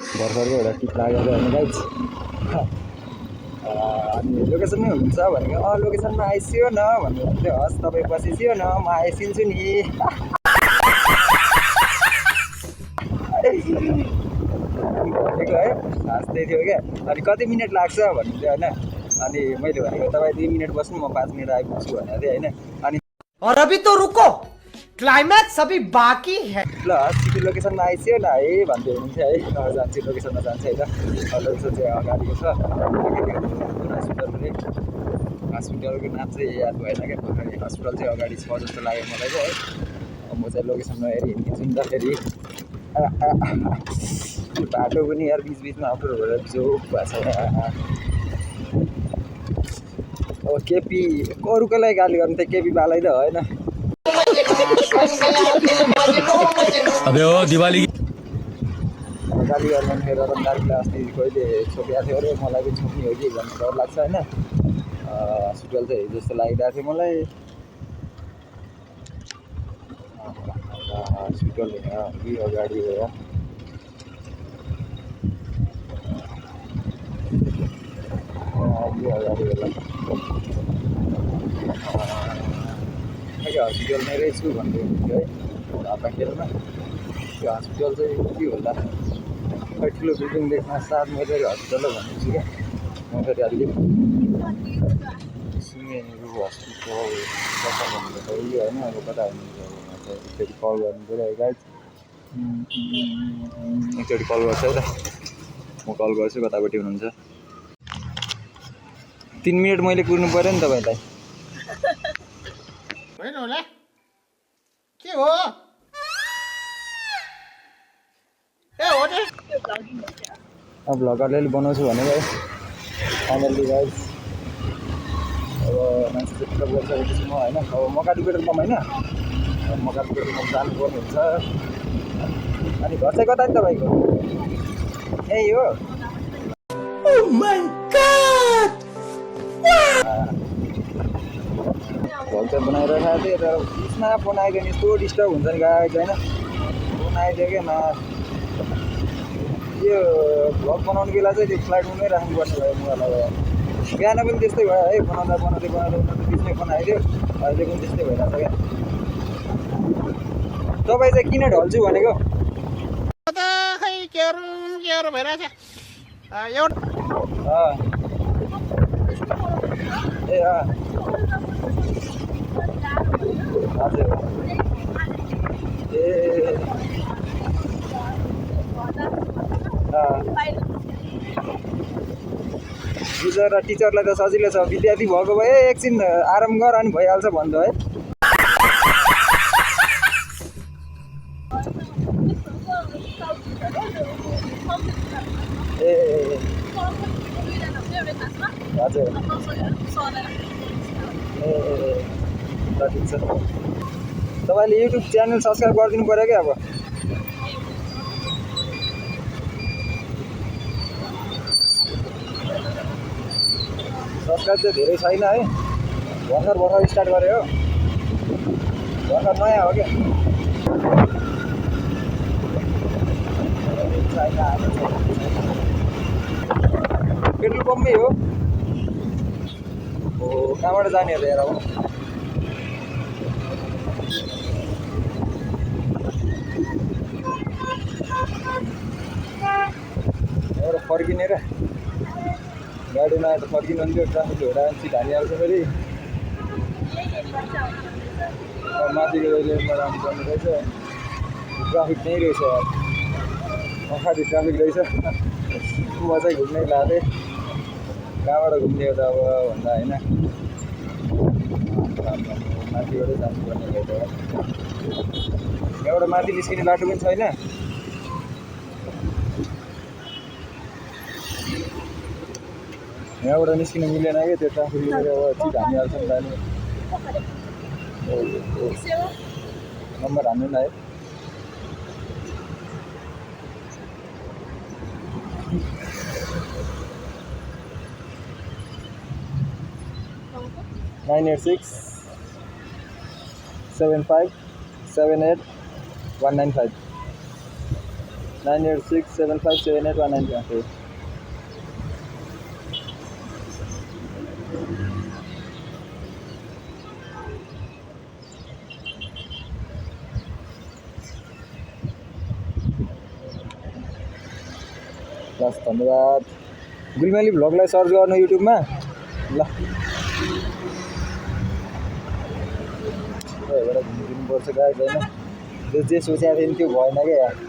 भर्खरको एउटा टिप लागेर होइन गाइज। अनि लोकेसनमै हुनुहुन्छ भनेको लोकेसनमा आइसियो न भन्नुभएको थियो। हस् तपाईँ बसिसियो न म आइसिन्छु नि भनेको है। हाँस्दै थियो क्या। अनि कति मिनट लाग्छ भन्नुहुन्थ्यो होइन। अनि मैले भनेको तपाईँ 2 मिनट बस्नु म 5 मिनट आइपुग्छु भनेको थिएँ होइन। अनि और अभी तो रुको क्लाइमैक्स अभी बाकी है। ल सिटी लोकेसनमा आइसियो न है भन्दै हुनुहुन्थ्यो है। जान्छु लोकेसनमा जान्छ होइन। लोकेसन चाहिँ अगाडिको छ। हस्पिटलको नाम चाहिँ याद भएन क्या। हस्पिटल चाहिँ अगाडि छ जस्तो लाग्यो मलाई चाहिँ है। म चाहिँ लोकेसनमा हेरी हिँडिदिन्छु नि त फेरि। बाटो पनि यार बिचबिचमा अप्ठ्यारो भएर जोक भएको छ। अब केपी अरूको लागि गाली गर्नु थियो, केपी बालाई त होइन। अबे ओ दिवाली गाली गर्नु फेरि रमदारीले अस्ति कहिले छोपिएको थियो अरे। मलाई पनि छोप्ने हो कि भन्ने डर लाग्छ होइन। हस्पिटल चाहिँ जस्तो लागिरहेको थियो मलाई। हस्पिटल कि अगाडि हो अगाडि होला। हस्पिटल मेरै छु भन्दै हुन्थ्यो है हापा खेलमा। त्यो हस्पिटल चाहिँ के होला खै ठुलो बिल्डिङ देख्न साथ मैले हस्पिटल भन्दैछु क्या। म फेरि अलिक सुनेको हस्पिटल कता भन्नु होइन। अब कता हुनुहुन्छ फेरि कल गर्नु पऱ्यो है गाइज। एकचोटि कल गर्छु है त। म कल गर्छु कतापट्टि हुनुहुन्छ। 3 मिनट मैले कुर्नु पऱ्यो नि तपाईँलाई। होला के हो अब भ्लग अलिअलि बनाउँछु भनेको है फाइनल्ली गाइज। अब मान्छे चाहिँ पिकअप गरिसकेपछि म होइन। अब मकालु पेट्रोल पम्प होइन। मकालु पेट्रोल पम्प जानुपर्ने हुन्छ। अनि घर चाहिँ कता नि तपाईँको? यही हो। भ्लग चाहिँ बनाइरहेको थिएँ तर बिचमा फोन आइदियो नि यस्तो डिस्टर्ब हुन्छ नि गाइज होइन। फोन आइदियो क्या मा यो भ्लग बनाउने बेला चाहिँ त्यो फ्लाइट मोडमै राख्नुपर्ने भयो मलाई। बिहान पनि त्यस्तै भयो है। बनाउँदै बिचमै फोन आइदियो। अहिले पनि त्यस्तै भइरहेको छ क्या। तपाईँ चाहिँ किन ढल्छु भनेको? खै के भइरहेछ एउटा ए हजुर ए टिचर र टिचरलाई त सजिलो छ। विद्यार्थी भएको भए एकछिन आराम गर अनि भइहाल्छ भन्दा है। ए हजुर ए ल ठिक छ। तपाईँले युट्युब च्यानल सब्सक्राइब गरिदिनु पऱ्यो क्या। अब सब्सक्राइब चाहिँ धेरै छैन है। भर्खर स्टार्ट गरेँ हो। भर्खर नयाँ हो क्या। पेट्रोल पम्पमै हो। कहाँबाट जाने हो हेर। अब एउटा फर्किने र गाडीमा आएर फर्किनु हुन्थ्यो। ट्राफिक भएर सिट हानिहाल्छ फेरि। माथिको रेलमा जानुपर्ने रहेछ। ट्राफिक त्यहीँ रहेछ यार। अगाडि ट्राफिक रहेछ। म चाहिँ घुम्नै लाँदै कहाँबाट घुम्ने हो त अब भन्दा होइन। माथिबाटै जानुपर्ने भयो त। यहाँबाट माथि निस्किने बाटो पनि छैन। यहाँबाट निस्किन मिलेन क्या त्यो ट्राफिकले। अब सिट हानिहाल्छ नि त। नम्बर हान्नु न है। नाइन 867578195 9867578198 लस् धन्यवाद गुलमेली भ्लगलाई सर्च गर्नु युट्युबमा ल घुमिदिनुपर्छ गाइज होइन जे सोचेको थिएँ नि त्यो भएन क्या यार